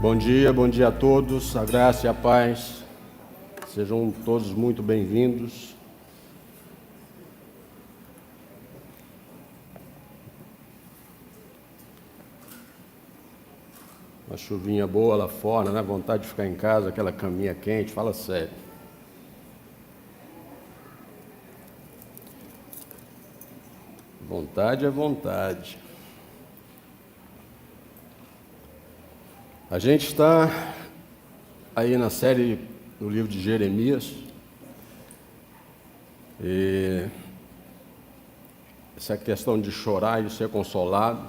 Bom dia a todos, a graça e a paz, sejam todos muito bem-vindos. Uma chuvinha boa lá fora, né? Vontade de ficar em casa, aquela caminha quente, fala sério. Vontade é vontade. A gente está aí na série do livro de Jeremias, e essa questão de chorar e ser consolado,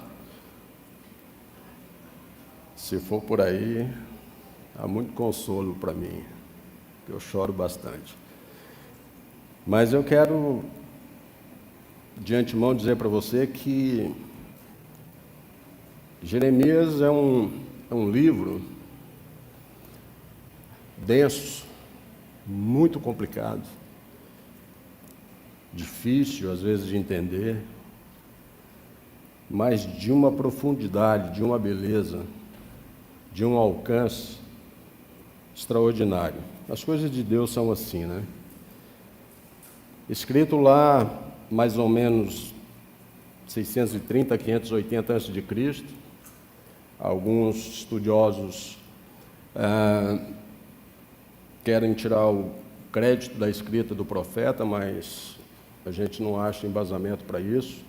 se for por aí, há muito consolo para mim, que eu choro bastante. Mas eu quero, de antemão, dizer para você que Jeremias é um livro denso, muito complicado, difícil às vezes de entender, mas de uma profundidade, de uma beleza, de um alcance extraordinário. As coisas de Deus são assim, né? Escrito lá mais ou menos 630, 580 a.C., alguns estudiosos querem tirar o crédito da escrita do profeta, mas a gente não acha embasamento para isso.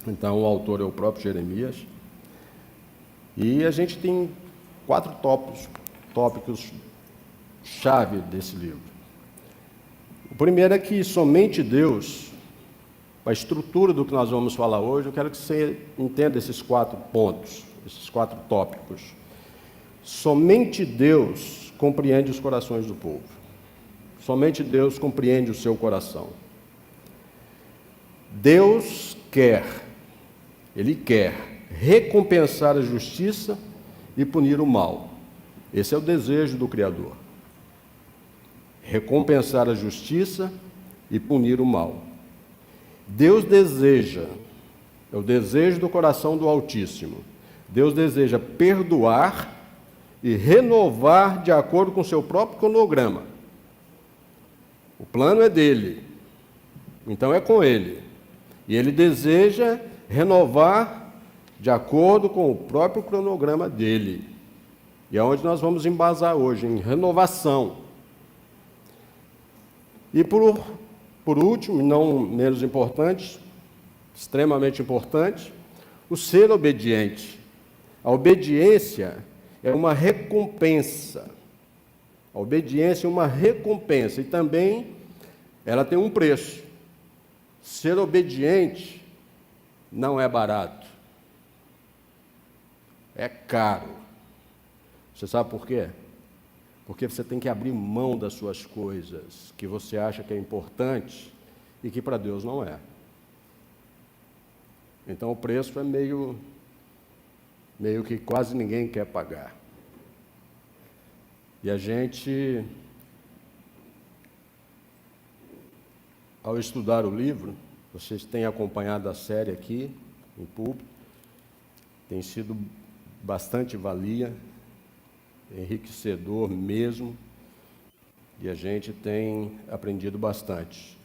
Então, o autor é o próprio Jeremias. E a gente tem 4 tópicos-chave desse livro. O primeiro é que somente Deus, a estrutura do que nós vamos falar hoje, eu quero que você entenda esses 4 pontos, esses 4 tópicos. Somente Deus compreende os corações do povo. Somente Deus compreende o seu coração. Deus Ele quer recompensar a justiça e punir o mal. Esse é o desejo do Criador. Recompensar a justiça e punir o mal. Deus deseja, é o desejo do coração do Altíssimo. Deus deseja perdoar e renovar de acordo com o seu próprio cronograma. O plano é dele, então é com ele. E ele deseja renovar de acordo com o próprio cronograma dele. E é onde nós vamos embasar hoje, em renovação. E por último, não menos importante, extremamente importante, o ser obediente. A obediência é uma recompensa. A obediência é uma recompensa e também ela tem um preço. Ser obediente não é barato. É caro. Você sabe por quê? Porque você tem que abrir mão das suas coisas que você acha que é importante e que para Deus não é. Então o preço é meio que quase ninguém quer pagar. E a gente, ao estudar o livro, vocês têm acompanhado a série aqui, em público, tem sido bastante valia, enriquecedor mesmo, e a gente tem aprendido bastante.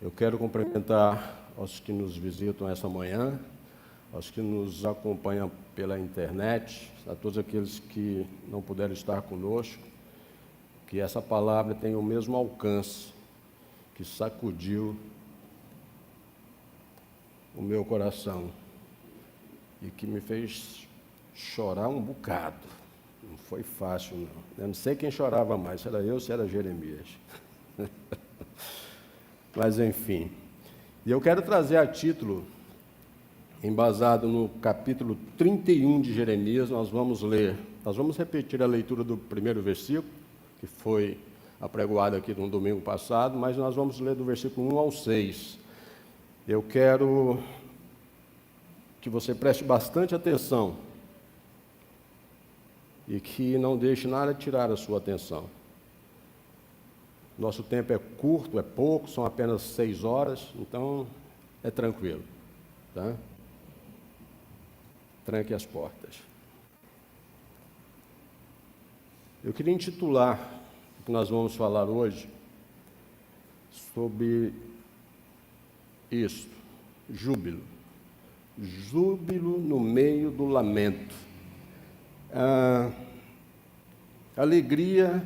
Eu quero cumprimentar aos que nos visitam essa manhã, aos que nos acompanham pela internet, a todos aqueles que não puderam estar conosco, que essa palavra tenha o mesmo alcance que sacudiu o meu coração e que me fez chorar um bocado. Não foi fácil, não. Eu não sei quem chorava mais, se era eu ou se era Jeremias. Mas, enfim. E eu quero trazer a título, embasado no capítulo 31 de Jeremias, nós vamos repetir a leitura do primeiro versículo, que foi apregoado aqui no domingo passado, mas nós vamos ler do versículo 1 ao 6. Eu quero que você preste bastante atenção e que não deixe nada tirar a sua atenção. Nosso tempo é curto, é pouco, são apenas 6 horas, então é tranquilo, tá? Tranque as portas. Eu queria intitular o que nós vamos falar hoje sobre isso, júbilo. Júbilo no meio do lamento. Alegria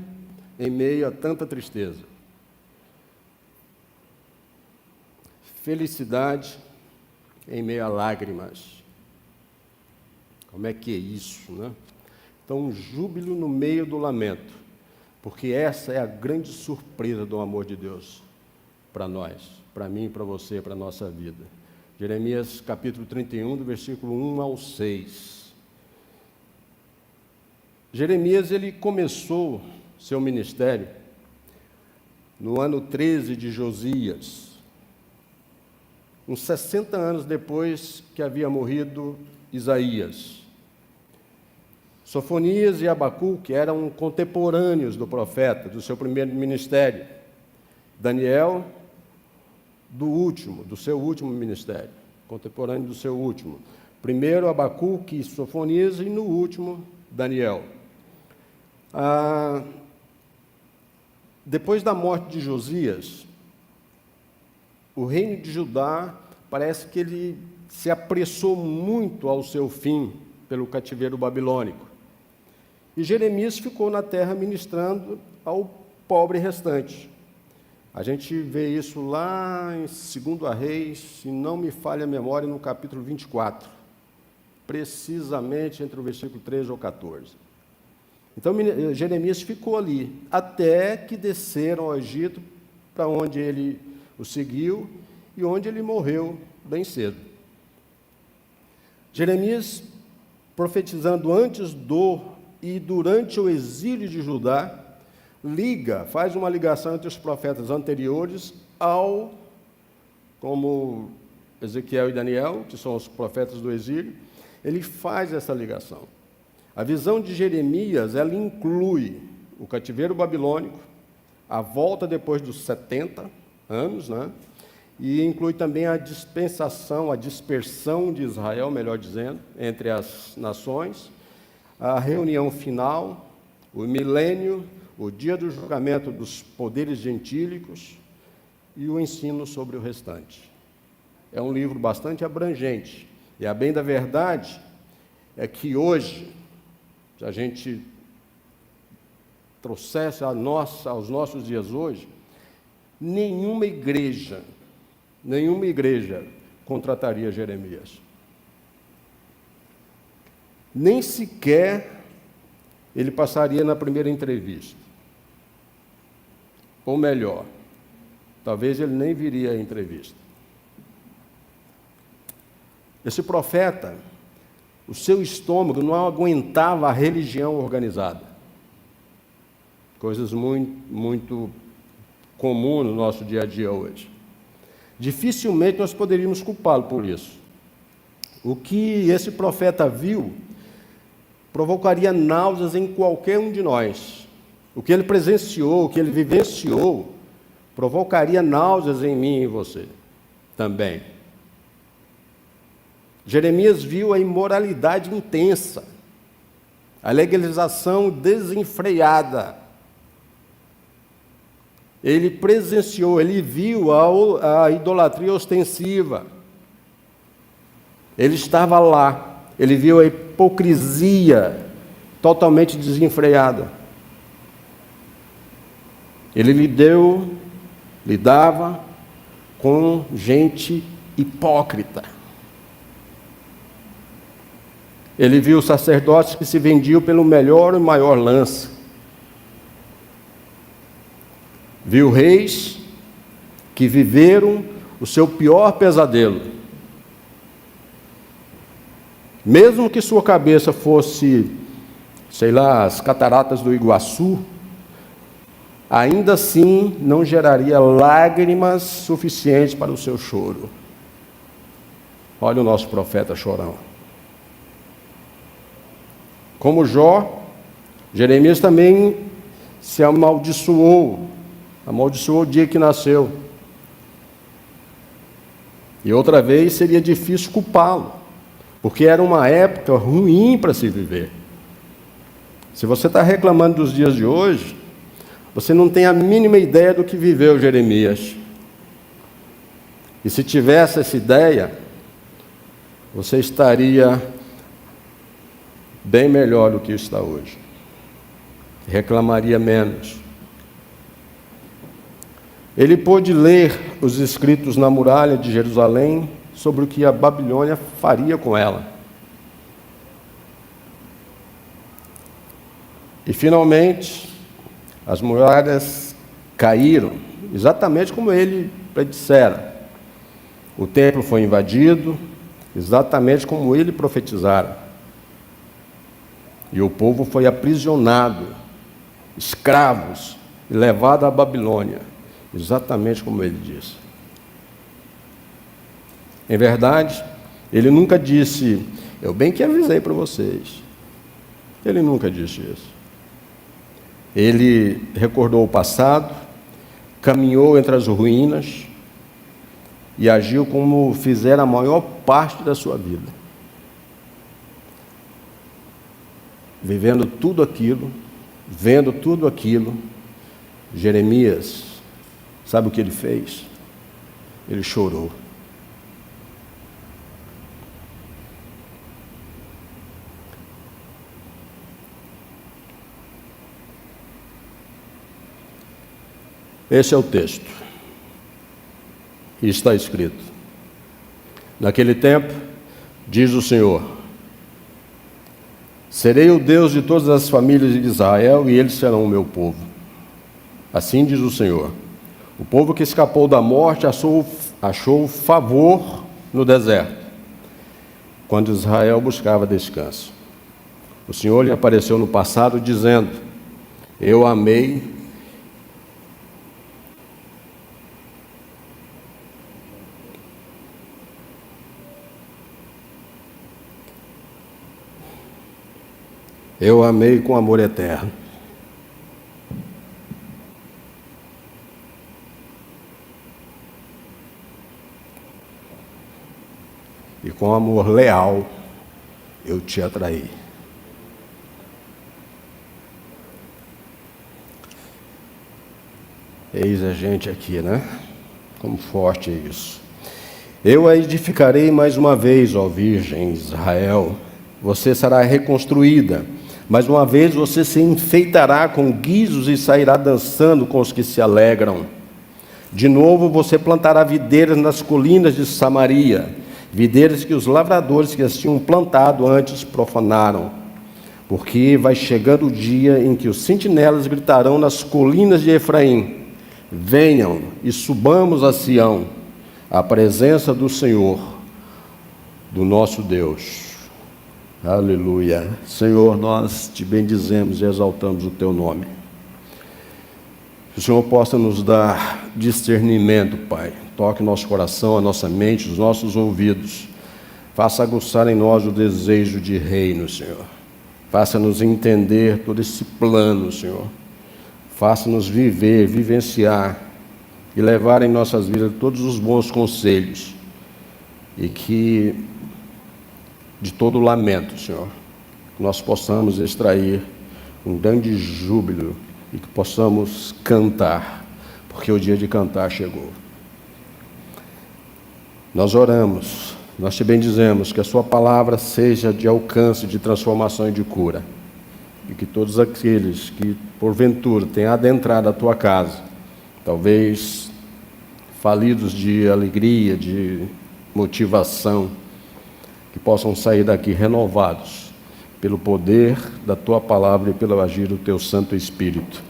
em meio a tanta tristeza. Felicidade em meio a lágrimas. Como é que é isso, né? Então, júbilo no meio do lamento, porque essa é a grande surpresa do amor de Deus para nós, para mim, para você, para a nossa vida. Jeremias capítulo 31, do versículo 1 ao 6. Jeremias, ele começou seu ministério no ano 13 de Josias, uns 60 anos depois que havia morrido Isaías. Sofonias e Abacuque eram contemporâneos do profeta, do seu primeiro ministério. Daniel, do seu último ministério, contemporâneo do seu último. Primeiro Abacuque e Sofonias e no último Daniel. Depois da morte de Josias, o reino de Judá parece que ele se apressou muito ao seu fim pelo cativeiro babilônico. E Jeremias ficou na terra ministrando ao pobre restante. A gente vê isso lá em 2 Reis, se não me falha a memória, no capítulo 24, precisamente entre o versículo 13 ou 14. Então, Jeremias ficou ali, até que desceram ao Egito, para onde ele o seguiu e onde ele morreu bem cedo. Jeremias, profetizando antes e durante o exílio de Judá, faz uma ligação entre os profetas anteriores como Ezequiel e Daniel, que são os profetas do exílio, ele faz essa ligação. A visão de Jeremias, ela inclui o cativeiro babilônico, a volta depois dos 70 anos, né? E inclui também a dispersão de Israel, melhor dizendo, entre as nações, a reunião final, o milênio, o dia do julgamento dos poderes gentílicos e o ensino sobre o restante. É um livro bastante abrangente. E a bem da verdade é que hoje, se a gente trouxesse aos nossos dias hoje, nenhuma igreja contrataria Jeremias. Nem sequer ele passaria na primeira entrevista. Ou melhor, talvez ele nem viria à entrevista. Esse profeta, o seu estômago não aguentava a religião organizada. Coisas muito comuns no nosso dia a dia hoje. Dificilmente nós poderíamos culpá-lo por isso. O que esse profeta viu provocaria náuseas em qualquer um de nós. O que ele presenciou, o que ele vivenciou, provocaria náuseas em mim e em você também. Jeremias viu a imoralidade intensa, a legalização desenfreada. Ele presenciou, ele viu a idolatria ostensiva. Ele estava lá. Ele viu a hipocrisia totalmente desenfreada. Ele lidava com gente hipócrita. Ele viu sacerdotes que se vendiam pelo melhor e maior lance. Viu reis que viveram o seu pior pesadelo. Mesmo que sua cabeça fosse, as cataratas do Iguaçu, ainda assim não geraria lágrimas suficientes para o seu choro. Olha o nosso profeta chorão. Como Jó, Jeremias também se amaldiçoou o dia que nasceu. E outra vez seria difícil culpá-lo, porque era uma época ruim para se viver. Se você está reclamando dos dias de hoje, você não tem a mínima ideia do que viveu Jeremias. E se tivesse essa ideia, você estaria bem melhor do que está hoje. Reclamaria menos. Ele pôde ler os escritos na muralha de Jerusalém sobre o que a Babilônia faria com ela. E finalmente, as muralhas caíram, exatamente como ele predissera. O templo foi invadido, exatamente como ele profetizara. E o povo foi aprisionado, escravos, e levado à Babilônia, exatamente como ele disse. Em verdade, ele nunca disse, eu bem que avisei para vocês. Ele nunca disse isso. Ele recordou o passado, caminhou entre as ruínas e agiu como fizera a maior parte da sua vida. Vivendo tudo aquilo, vendo tudo aquilo, Jeremias, sabe o que ele fez? Ele chorou. Esse é o texto. E está escrito: naquele tempo, diz o Senhor, serei o Deus de todas as famílias de Israel e eles serão o meu povo. Assim diz o Senhor. O povo que escapou da morte achou favor no deserto, quando Israel buscava descanso. O Senhor lhe apareceu no passado dizendo, eu amei com amor eterno. E com amor leal eu te atraí. Eis a gente aqui, né? Como forte é isso. Eu a edificarei mais uma vez, ó Virgem Israel. Você será reconstruída. Mais uma vez você se enfeitará com guizos e sairá dançando com os que se alegram. De novo você plantará videiras nas colinas de Samaria, videiras que os lavradores que as tinham plantado antes profanaram. Porque vai chegando o dia em que os sentinelas gritarão nas colinas de Efraim, venham e subamos a Sião, à presença do Senhor, do nosso Deus. Aleluia. Senhor, nós te bendizemos e exaltamos o teu nome. Que o Senhor possa nos dar discernimento, Pai. Toque o nosso coração, a nossa mente, os nossos ouvidos. Faça aguçar em nós o desejo de reino, Senhor. Faça-nos entender todo esse plano, Senhor. Faça-nos viver, vivenciar e levar em nossas vidas todos os bons conselhos. E que de todo lamento, Senhor, nós possamos extrair um grande júbilo e que possamos cantar, porque o dia de cantar chegou. Nós oramos, nós te bendizemos, que a sua palavra seja de alcance, de transformação e de cura, e que todos aqueles que porventura tenham adentrado a tua casa, talvez falidos de alegria, de motivação, que possam sair daqui renovados pelo poder da tua palavra e pelo agir do teu Santo Espírito.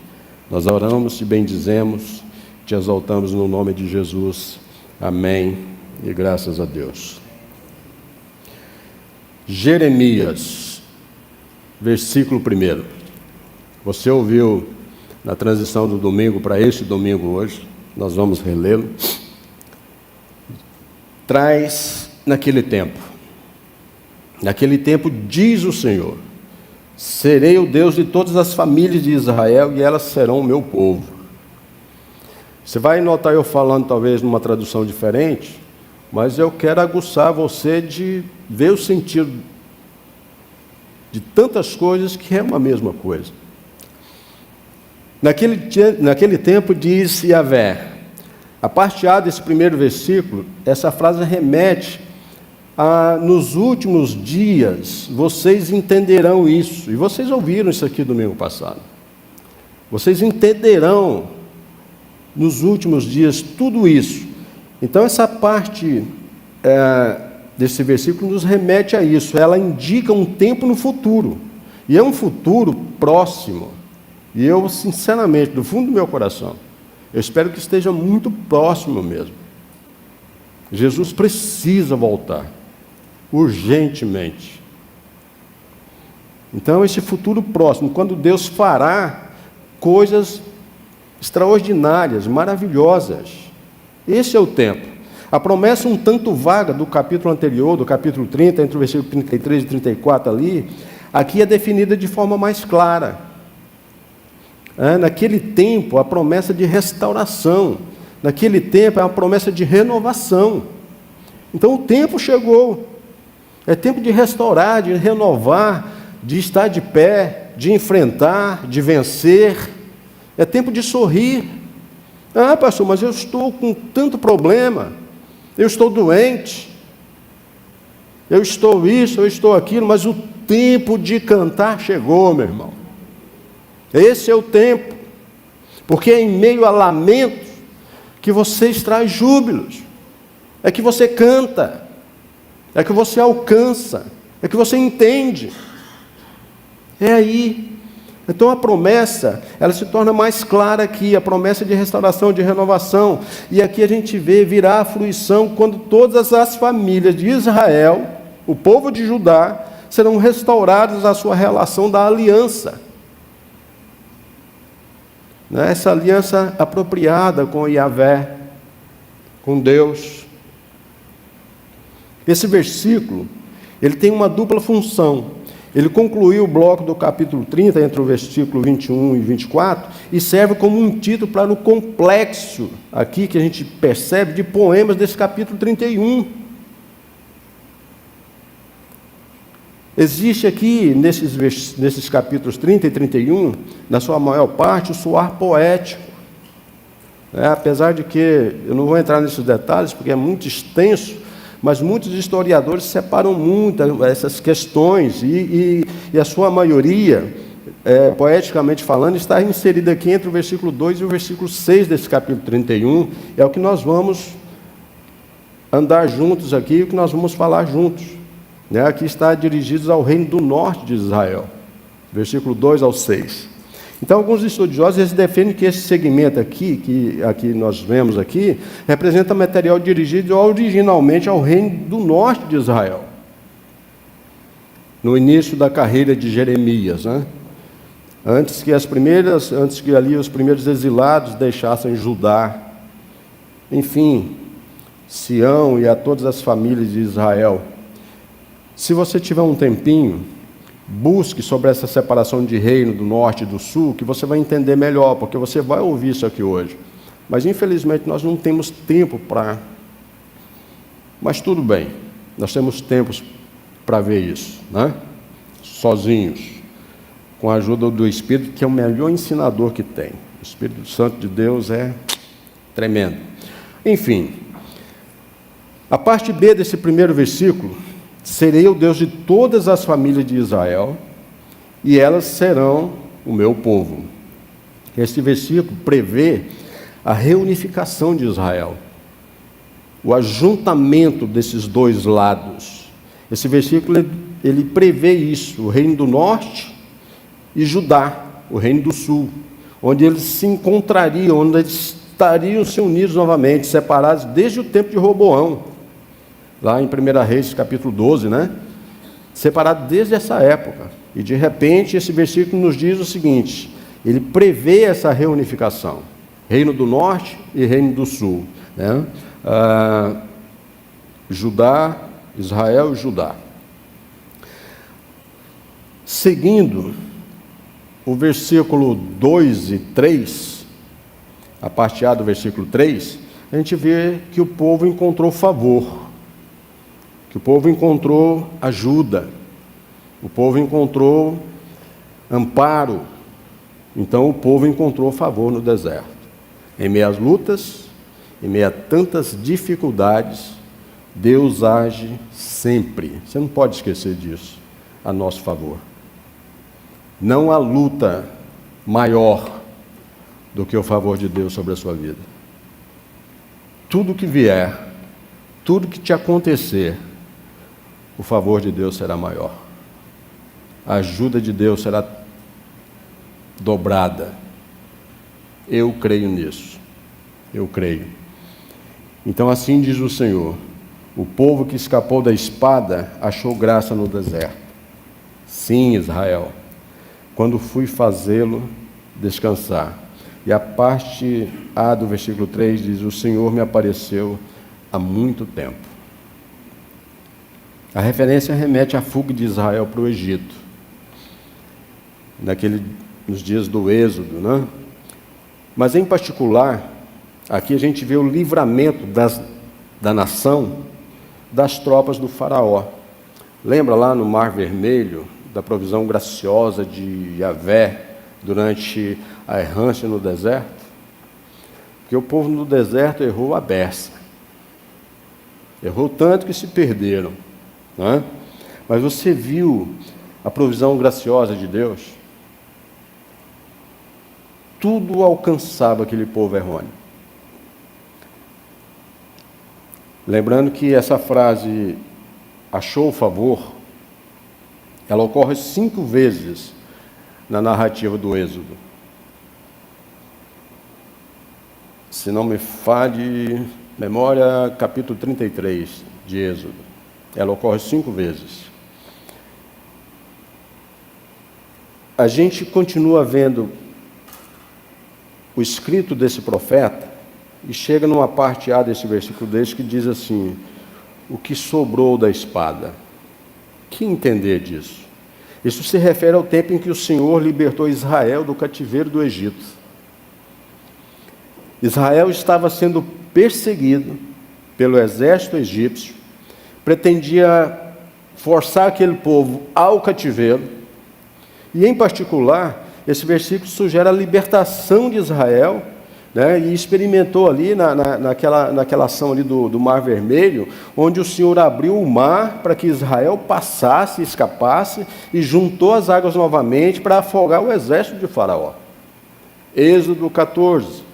Nós oramos, te bendizemos, te exaltamos no nome de Jesus. Amém e graças a Deus. Jeremias, versículo 1. Você ouviu na transição do domingo para este domingo hoje, nós vamos relê-lo. Traz naquele tempo, diz o Senhor, serei o Deus de todas as famílias de Israel e elas serão o meu povo. Você vai notar eu falando talvez numa tradução diferente, mas eu quero aguçar você de ver o sentido de tantas coisas que é uma mesma coisa. Naquele tempo diz Yahvé. A parte A desse primeiro versículo, essa frase remete a: nos últimos dias vocês entenderão isso. E vocês ouviram isso aqui domingo passado. Vocês entenderão nos últimos dias tudo isso. Então essa parte desse versículo nos remete a isso. Ela indica um tempo no futuro. E é um futuro próximo. E eu, sinceramente, do fundo do meu coração, eu espero que esteja muito próximo mesmo. Jesus precisa voltar, urgentemente. Então, esse futuro próximo, quando Deus fará coisas extraordinárias, maravilhosas, esse é o tempo. A promessa um tanto vaga do capítulo anterior, do capítulo 30, entre o versículo 33 e 34 ali, aqui é definida de forma mais clara. Naquele tempo, a promessa de restauração. Naquele tempo, é uma promessa de renovação. Então, o tempo chegou. É tempo de restaurar, de renovar, de estar de pé, de enfrentar, de vencer. É tempo de sorrir. Ah, pastor, mas eu estou com tanto problema. Eu estou doente. Eu estou isso, eu estou aquilo. Mas o tempo de cantar chegou, meu irmão. Esse é o tempo, porque é em meio a lamentos que você extrai júbilos, é que você canta, é que você alcança, é que você entende. É aí. Então a promessa, ela se torna mais clara aqui, a promessa de restauração, de renovação. E aqui a gente vê virar a fruição quando todas as famílias de Israel, o povo de Judá, serão restauradas à sua relação da aliança. Essa aliança apropriada com Yahvé, com Deus. Esse versículo, ele tem uma dupla função. Ele concluiu o bloco do capítulo 30, entre o versículo 21 e 24, e serve como um título para o complexo, aqui que a gente percebe, de poemas desse capítulo 31. Existe aqui, nesses capítulos 30 e 31, na sua maior parte, o soar poético. Apesar de que, eu não vou entrar nesses detalhes, porque é muito extenso, mas muitos historiadores separam muito essas questões, e a sua maioria, poeticamente falando, está inserida aqui entre o versículo 2 e o versículo 6 desse capítulo 31, é o que nós vamos andar juntos aqui, o que nós vamos falar juntos. Aqui está dirigidos ao reino do norte de Israel, versículo 2 ao 6. Então, alguns estudiosos eles defendem que esse segmento aqui, que aqui nós vemos aqui, representa material dirigido originalmente ao reino do norte de Israel, no início da carreira de Jeremias, antes que ali os primeiros exilados deixassem Judá, enfim, Sião e a todas as famílias de Israel. Se você tiver um tempinho, busque sobre essa separação de reino do norte e do sul, que você vai entender melhor, porque você vai ouvir isso aqui hoje. Mas, infelizmente, nós não temos tempo para... Mas tudo bem, nós temos tempos para ver isso, sozinhos, com a ajuda do Espírito, que é o melhor ensinador que tem. O Espírito Santo de Deus é tremendo. Enfim, a parte B desse primeiro versículo: serei o Deus de todas as famílias de Israel, e elas serão o meu povo. Este versículo prevê a reunificação de Israel, o ajuntamento desses dois lados. Esse versículo, ele prevê isso, o reino do norte e Judá, o reino do sul, onde eles se encontrariam, onde eles estariam se unidos novamente, separados desde o tempo de Roboão, lá em 1 Reis, capítulo 12, separado desde essa época. E, de repente, esse versículo nos diz o seguinte: ele prevê essa reunificação, reino do norte e reino do sul, Judá, Israel e Judá. Seguindo o versículo 2 e 3, a parte A do versículo 3, a gente vê que o povo encontrou favor, que o povo encontrou ajuda. O povo encontrou amparo, então o povo encontrou favor no deserto. Em meio às lutas, em meio a tantas dificuldades, Deus age sempre. Você não pode esquecer disso, a nosso favor. Não há luta maior do que o favor de Deus sobre a sua vida. Tudo que vier, tudo que te acontecer, o favor de Deus será maior. A ajuda de Deus será dobrada. Eu creio nisso. Eu creio. Então assim diz o Senhor: o povo que escapou da espada achou graça no deserto. Sim, Israel, quando fui fazê-lo descansar. E a parte A do versículo 3 diz: o Senhor me apareceu há muito tempo. A referência remete à fuga de Israel para o Egito, nos dias do Êxodo, né? Mas em particular, aqui a gente vê o livramento da nação das tropas do faraó. Lembra lá no Mar Vermelho, da provisão graciosa de Yahvé durante a errância no deserto? Porque o povo no deserto errou a beça. Errou tanto que se perderam, né? Mas você viu a provisão graciosa de Deus? Tudo alcançava aquele povo errôneo. Lembrando que essa frase, achou o favor, ela ocorre 5 vezes na narrativa do Êxodo. Se não me falhe memória, capítulo 33 de Êxodo. Ela ocorre 5 vezes. A gente continua vendo o escrito desse profeta e chega numa parte A desse versículo desse que diz assim: o que sobrou da espada. Que entender disso? Isso se refere ao tempo em que o Senhor libertou Israel do cativeiro do Egito. Israel estava sendo perseguido pelo exército egípcio, pretendia forçar aquele povo ao cativeiro, e em particular, esse versículo sugere a libertação de Israel, né, e experimentou ali naquela ação ali do Mar Vermelho, onde o Senhor abriu o mar para que Israel passasse, escapasse, e juntou as águas novamente para afogar o exército de Faraó. Êxodo 14.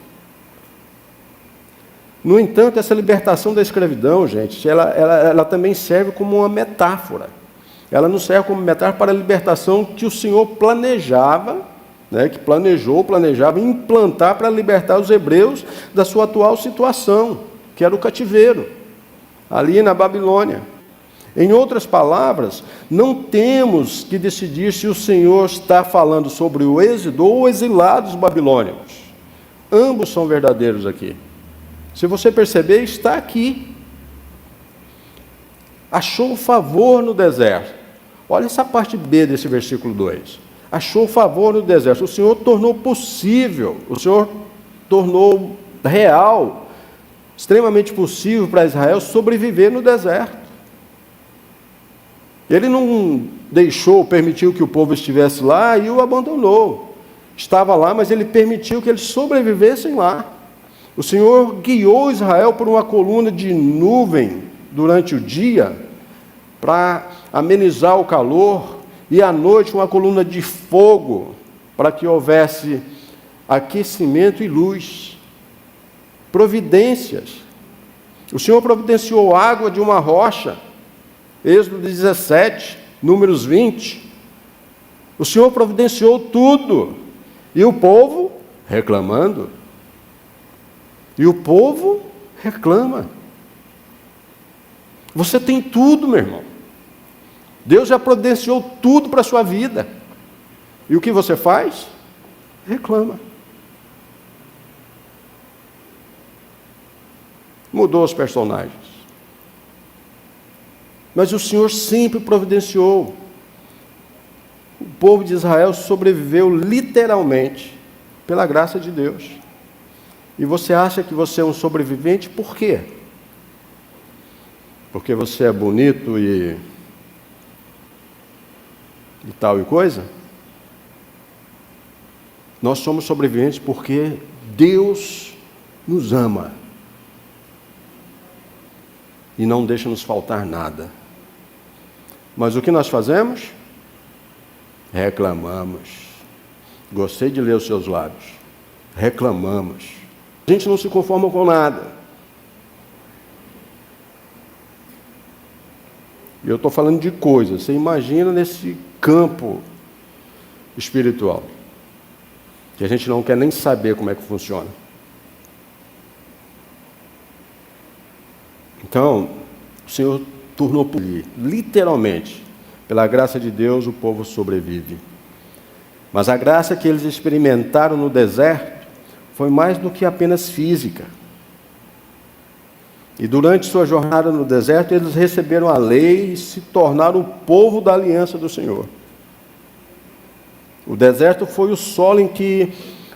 No entanto, essa libertação da escravidão, gente, ela também serve como uma metáfora. Ela não serve como metáfora para a libertação que o Senhor planejava, né, que planejava implantar para libertar os hebreus da sua atual situação, que era o cativeiro, ali na Babilônia. Em outras palavras, não temos que decidir se o Senhor está falando sobre o êxodo ou exilados babilônicos. Ambos são verdadeiros aqui. Se você perceber, está aqui. Achou favor no deserto. Olha essa parte B desse versículo 2. Achou favor no deserto. O Senhor tornou possível, o Senhor tornou real, extremamente possível para Israel sobreviver no deserto. Ele não permitiu que o povo estivesse lá e o abandonou. Estava lá, mas ele permitiu que eles sobrevivessem lá. O Senhor guiou Israel por uma coluna de nuvem durante o dia para amenizar o calor, e à noite uma coluna de fogo para que houvesse aquecimento e luz. Providências. O Senhor providenciou água de uma rocha, Êxodo 17, Números 20. O Senhor providenciou tudo, e o povo reclamando. E o povo reclama. Você tem tudo, meu irmão. Deus já providenciou tudo para a sua vida. E o que você faz? Reclama. Mudou os personagens. Mas o Senhor sempre providenciou. O povo de Israel sobreviveu literalmente pela graça de Deus. E você acha que você é um sobrevivente por quê? Porque você é bonito e e tal e coisa. Nós somos sobreviventes porque Deus nos ama e não deixa nos faltar nada. Mas o que nós fazemos? Reclamamos. Gostei de ler os seus lábios. Reclamamos. A gente não se conforma com nada. Eu estou falando de coisas. Você imagina nesse campo espiritual, que a gente não quer nem saber como é que funciona. Então, o Senhor tornou por ali, literalmente, pela graça de Deus, o povo sobrevive. Mas a graça que eles experimentaram no deserto foi mais do que apenas física. E durante sua jornada no deserto, eles receberam a lei e se tornaram o povo da aliança do Senhor. O deserto foi o solo em que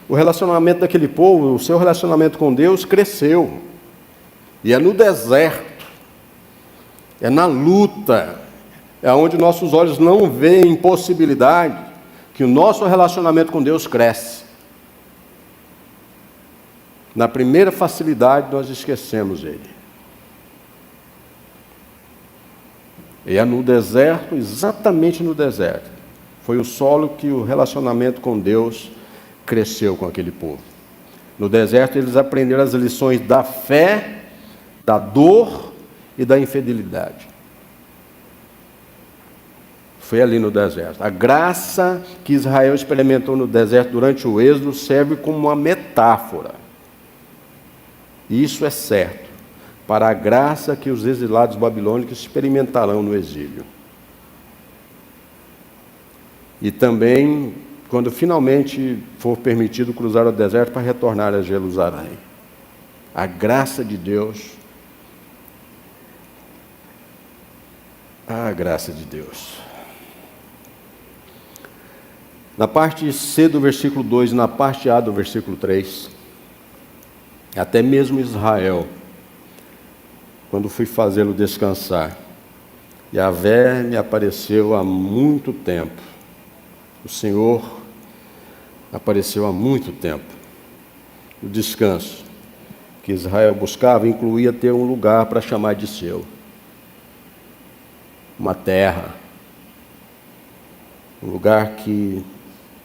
o relacionamento daquele povo, o seu relacionamento com Deus, cresceu. E é no deserto, é na luta, é onde nossos olhos não veem possibilidade, que o nosso relacionamento com Deus cresce. Na primeira facilidade, nós esquecemos Ele. E é no deserto, exatamente no deserto, foi o solo que o relacionamento com Deus cresceu com aquele povo. No deserto, eles aprenderam as lições da fé, da dor e da infidelidade. Foi ali no deserto. A graça que Israel experimentou no deserto durante o êxodo serve como uma metáfora. E isso é certo, para a graça que os exilados babilônicos experimentarão no exílio. E também, quando finalmente for permitido cruzar o deserto para retornar a Jerusalém. A graça de Deus, a graça de Deus. Na parte C do versículo 2 e na parte A do versículo 3, até mesmo Israel, quando fui fazê-lo descansar, Yahvé me apareceu há muito tempo. O Senhor apareceu há muito tempo. O descanso que Israel buscava incluía ter um lugar para chamar de seu. Uma terra. Um lugar que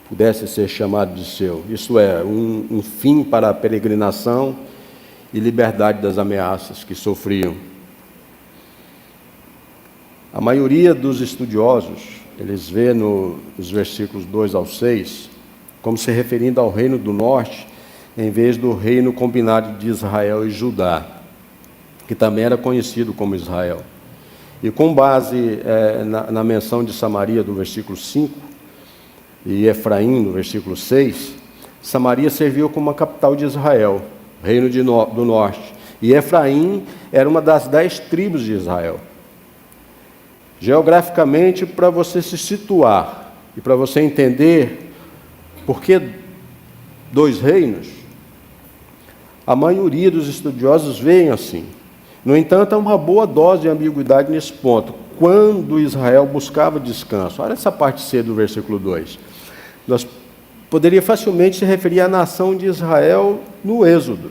pudesse ser chamado de seu. Isso é, um fim para a peregrinação e liberdade das ameaças que sofriam. A maioria dos estudiosos, eles vê nos versículos 2 ao 6, como se referindo ao reino do norte, em vez do reino combinado de Israel e Judá, que também era conhecido como Israel. E com base na menção de Samaria, do versículo 5, e Efraim, no versículo 6, Samaria serviu como a capital de Israel, reino do norte. E Efraim era uma das 10 tribos de Israel. Geograficamente, para você se situar e para você entender por que 2 reinos, a maioria dos estudiosos veem assim. No entanto, há uma boa dose de ambiguidade nesse ponto. Quando Israel buscava descanso, olha essa parte C do versículo 2. Nós poderia facilmente se referir à nação de Israel no Êxodo,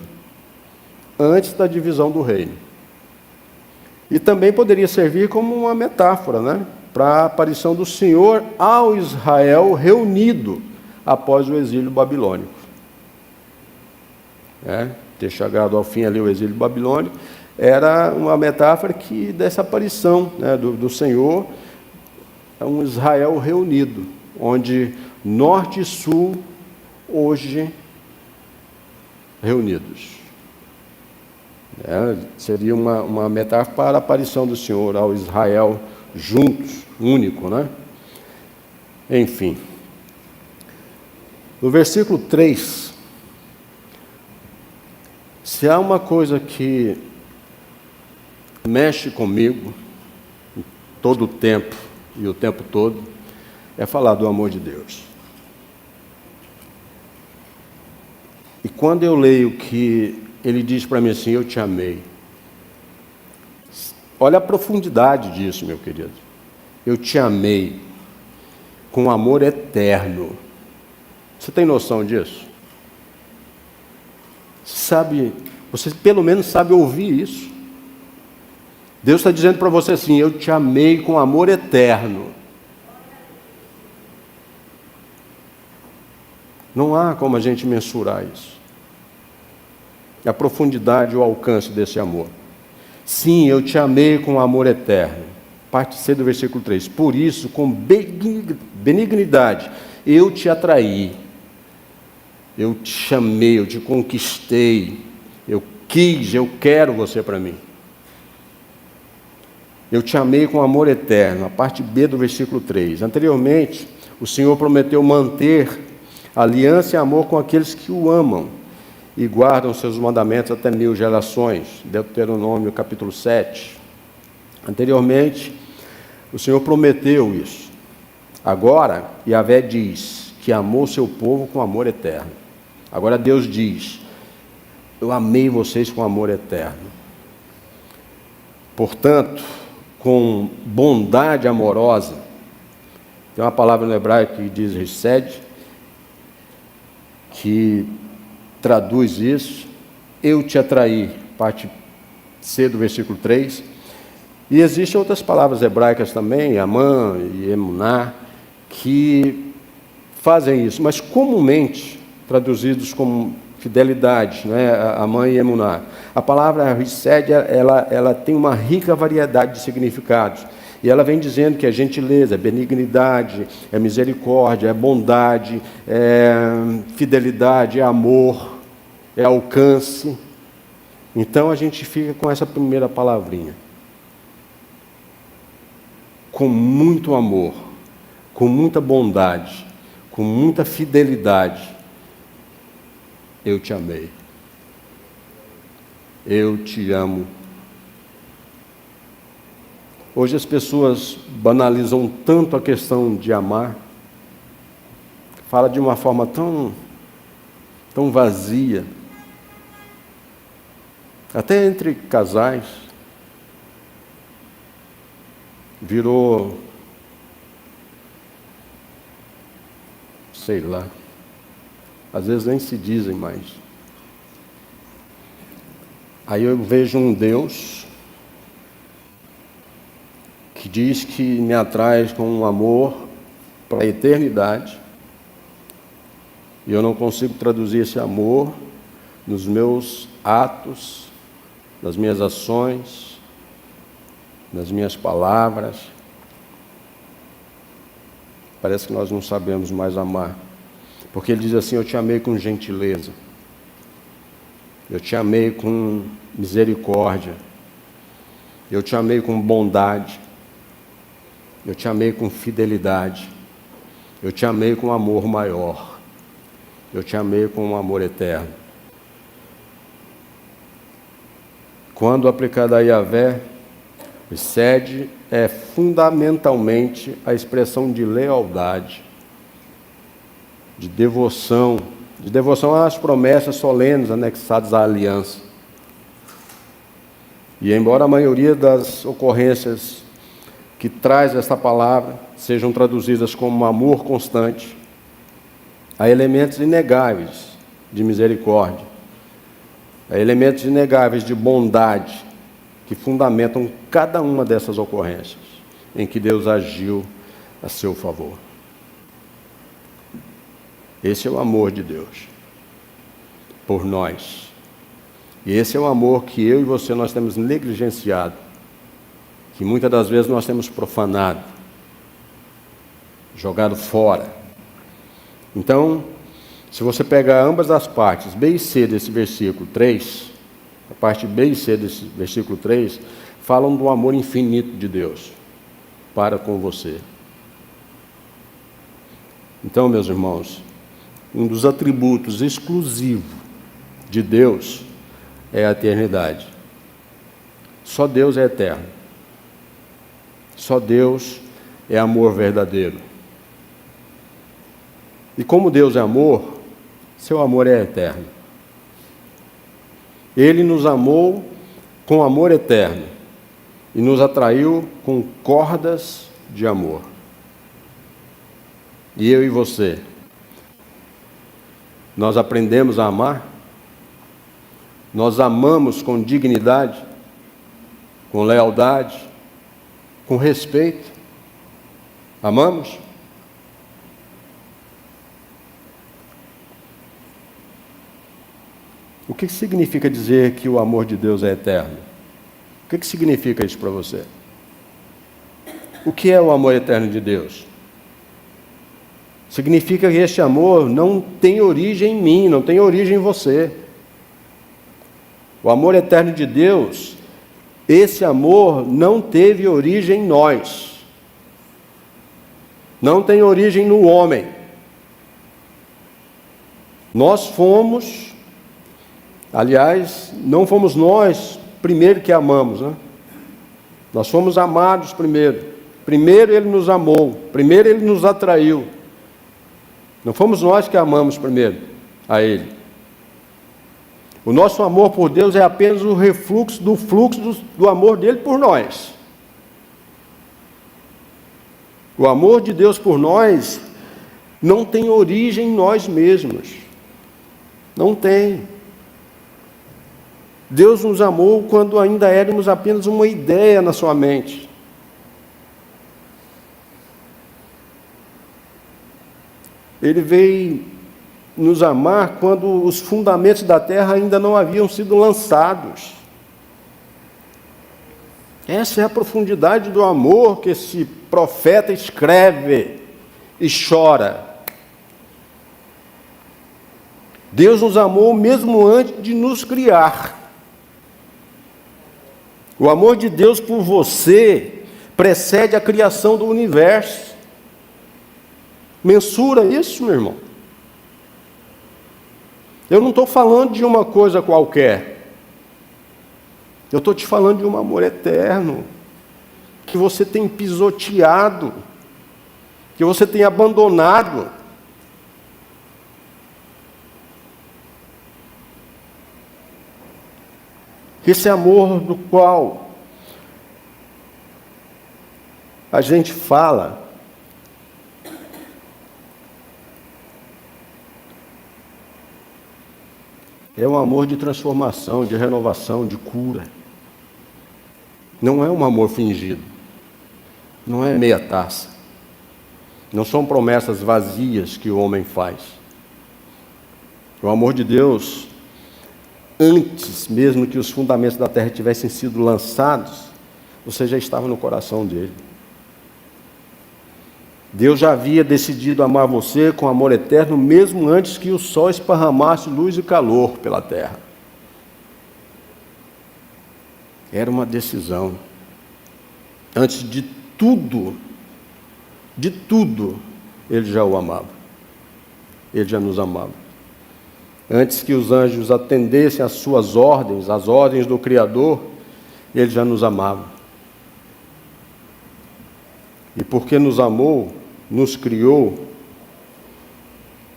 antes da divisão do reino. E também poderia servir como uma metáfora, né, para a aparição do Senhor ao Israel reunido após o exílio babilônico. Ter chegado ao fim ali o exílio babilônico, era uma metáfora dessa aparição, né, do Senhor, um Israel reunido, onde norte e sul, hoje, reunidos. Seria uma metáfora para a aparição do Senhor ao Israel juntos, único, né? Enfim. No versículo 3, se há uma coisa que mexe comigo todo o tempo e o tempo todo, é falar do amor de Deus. E quando eu leio que Ele diz para mim assim, eu te amei. Olha a profundidade disso, meu querido. Eu te amei. com amor eterno. Você tem noção disso? Você pelo menos sabe ouvir isso. Deus está dizendo para você assim: eu te amei com amor eterno. Não há como a gente mensurar isso. A profundidade, o alcance desse amor. Sim, eu te amei com amor eterno. Parte C do versículo 3. Por isso, com benignidade, eu te atraí. Eu te chamei, eu te conquistei. Eu quis, eu quero você para mim. Eu te amei com amor eterno. A parte B do versículo 3. Anteriormente, o Senhor prometeu manter aliança e amor com aqueles que o amam e guardam seus mandamentos até 1000 gerações. Deuteronômio capítulo 7. Anteriormente, o Senhor prometeu isso. Agora, Yahvé diz que amou seu povo com amor eterno. Agora Deus diz: eu amei vocês com amor eterno. Portanto, com bondade amorosa, tem uma palavra no hebraico que diz hesed, que traduz isso: eu te atraí, parte C do versículo 3. E existem outras palavras hebraicas também, amã e emuná, que fazem isso, mas comumente traduzidos como fidelidade, né? Amã e emuná. A palavra hesed, ela tem uma rica variedade de significados. E ela vem dizendo que é gentileza, é benignidade, é misericórdia, é bondade, é fidelidade, é amor, é alcance. Então a gente fica com essa primeira palavrinha. Com muito amor, com muita bondade, com muita fidelidade, eu te amei. Eu te amo. Hoje as pessoas banalizam tanto a questão de amar, fala de uma forma tão vazia, até entre casais, virou, sei lá, às vezes nem se dizem mais. Aí eu vejo um Deus que diz que me atrai com um amor para a eternidade, e eu não consigo traduzir esse amor nos meus atos, nas minhas ações, nas minhas palavras. Parece que nós não sabemos mais amar, porque ele diz assim: eu te amei com gentileza, eu te amei com misericórdia, eu te amei com bondade, eu te amei com fidelidade, eu te amei com amor maior, eu te amei com um amor eterno. Quando aplicado a Yahvé, hesed é fundamentalmente a expressão de lealdade, de devoção às promessas solenes anexadas à aliança. E embora a maioria das ocorrências que traz essa palavra sejam traduzidas como amor constante, há elementos inegáveis de misericórdia, há elementos inegáveis de bondade que fundamentam cada uma dessas ocorrências em que Deus agiu a seu favor. Esse é o amor de Deus por nós. E esse é o amor que eu e você nós temos negligenciado, que muitas das vezes nós temos profanado, jogado fora. Então, se você pegar ambas as partes, B e C desse versículo 3, a parte B e C desse versículo 3, falam do amor infinito de Deus para com você. Então, meus irmãos, um dos atributos exclusivos de Deus é a eternidade. Só Deus é eterno. Só Deus é amor verdadeiro. E como Deus é amor, seu amor é eterno. Ele nos amou com amor eterno e nos atraiu com cordas de amor. E eu e você, nós aprendemos a amar? Nós amamos com dignidade, com lealdade, com respeito? Amamos? O que significa dizer que o amor de Deus é eterno? O que significa isso para você? O que é o amor eterno de Deus? Significa que este amor não tem origem em mim, não tem origem em você. O amor eterno de Deus, esse amor não teve origem em nós. Não tem origem no homem. Nós fomos, aliás, não fomos nós primeiro que amamos, né? Nós fomos amados primeiro. Primeiro Ele nos amou, primeiro Ele nos atraiu. Não fomos nós que amamos primeiro a Ele. O nosso amor por Deus é apenas o refluxo do fluxo do amor dele por nós. O amor de Deus por nós não tem origem em nós mesmos. Não tem. Deus nos amou quando ainda éramos apenas uma ideia na sua mente. Ele veio nos amar quando os fundamentos da terra ainda não haviam sido lançados. Essa é a profundidade do amor que esse profeta escreve e chora. Deus nos amou mesmo antes de nos criar. O amor de Deus por você precede a criação do universo. Mensura isso, meu irmão. Eu não estou falando de uma coisa qualquer. Eu estou te falando de um amor eterno, que você tem pisoteado, que você tem abandonado. Esse amor do qual a gente fala, é um amor de transformação, de renovação, de cura. Não é um amor fingido. Não é meia taça. Não são promessas vazias que o homem faz. O amor de Deus, antes mesmo que os fundamentos da terra tivessem sido lançados, você já estava no coração dele. Deus já havia decidido amar você com amor eterno, mesmo antes que o sol esparramasse luz e calor pela terra. Era uma decisão. Antes de tudo, Ele já o amava. Ele já nos amava. Antes que os anjos atendessem às suas ordens, às ordens do Criador, Ele já nos amava. E porque nos amou, nos criou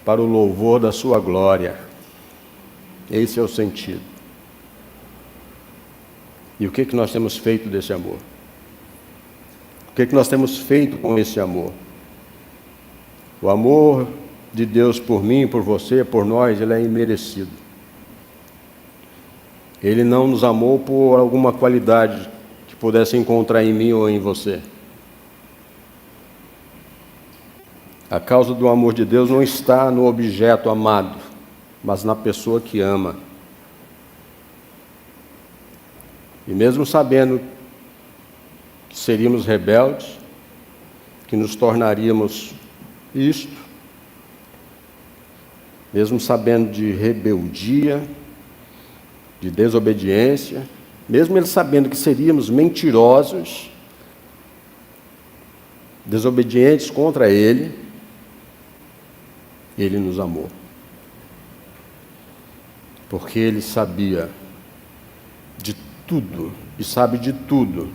para o louvor da sua glória. Esse é o sentido. E o que nós temos feito desse amor? O que nós temos feito com esse amor? O amor de Deus por mim, por você, por nós, ele é imerecido. Ele não nos amou por alguma qualidade que pudesse encontrar em mim ou em você. A causa do amor de Deus não está no objeto amado, mas na pessoa que ama. E mesmo sabendo que seríamos rebeldes, que nos tornaríamos isto, mesmo sabendo de rebeldia, de desobediência, mesmo ele sabendo que seríamos mentirosos, desobedientes contra ele, ele nos amou. Porque ele sabia de tudo, e sabe de tudo,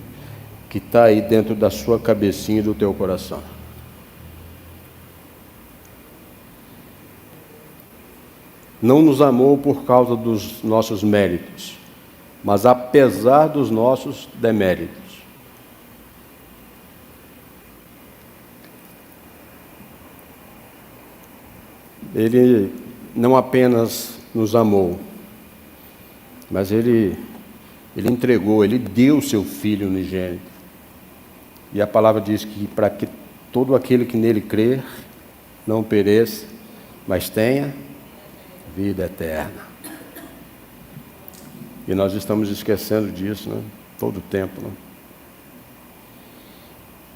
que está aí dentro da sua cabecinha e do teu coração. Não nos amou por causa dos nossos méritos, mas apesar dos nossos deméritos. Ele não apenas nos amou, mas Ele entregou, Ele deu o seu Filho unigênito. E a palavra diz que para que todo aquele que nele crer não pereça, mas tenha vida eterna. E nós estamos esquecendo disso, né? Todo o tempo, né?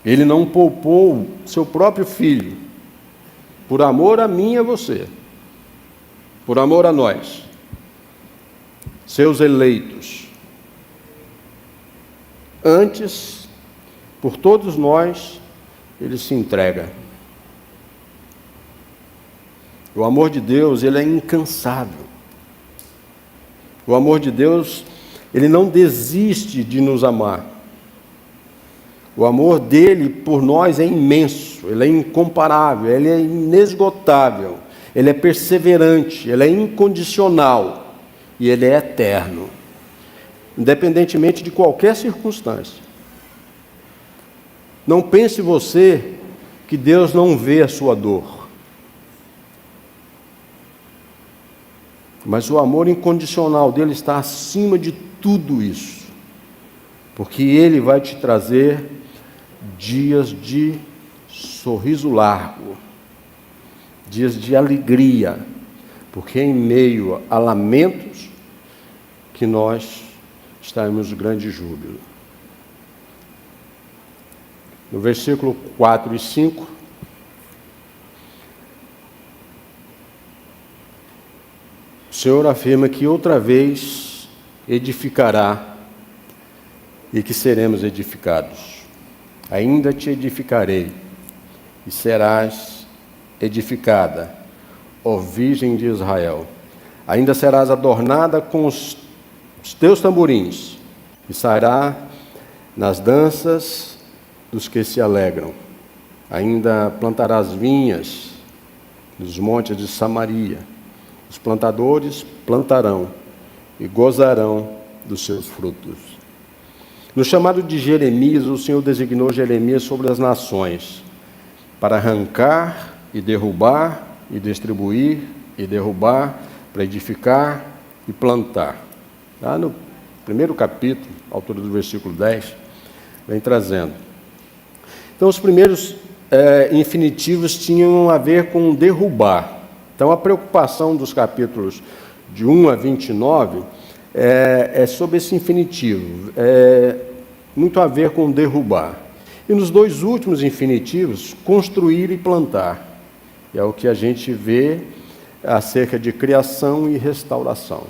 Ele não poupou seu próprio Filho, por amor a mim e a você, por amor a nós, seus eleitos. Antes, por todos nós, Ele se entrega. O amor de Deus, ele é incansável. O amor de Deus, ele não desiste de nos amar. O amor dele por nós é imenso, ele é incomparável, ele é inesgotável, ele é perseverante, ele é incondicional e ele é eterno, independentemente de qualquer circunstância. Não pense você que Deus não vê a sua dor. Mas o amor incondicional dele está acima de tudo isso, porque ele vai te trazer dias de sorriso largo, dias de alegria, porque em meio a lamentos que nós estaremos de grande júbilo. No versículo 4 e 5, o Senhor afirma que outra vez edificará e que seremos edificados. Ainda te edificarei e serás edificada, ó Virgem de Israel. Ainda serás adornada com os teus tamborins e sairá nas danças dos que se alegram. Ainda plantarás vinhas nos montes de Samaria. Os plantadores plantarão e gozarão dos seus frutos. No chamado de Jeremias, o Senhor designou Jeremias sobre as nações, para arrancar e derrubar e distribuir e derrubar, para edificar e plantar. Lá no primeiro capítulo, à altura do versículo 10, vem trazendo. Então, os primeiros infinitivos tinham a ver com derrubar. Então, a preocupação dos capítulos de 1 a 29 é sobre esse infinitivo, muito a ver com derrubar. E nos dois últimos infinitivos, construir e plantar. E é o que a gente vê acerca de criação e restauração.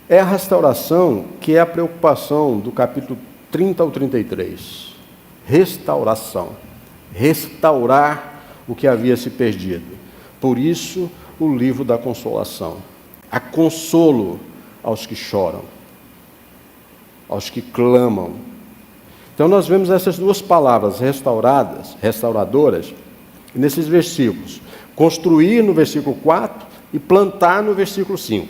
É a restauração que é a preocupação do capítulo 30 ao 33. Restauração. Restaurar o que havia se perdido. Por isso, o livro da consolação. Há consolo aos que choram, aos que clamam. Então, nós vemos essas duas palavras, restauradoras, nesses versículos. Construir no versículo 4 e plantar no versículo 5.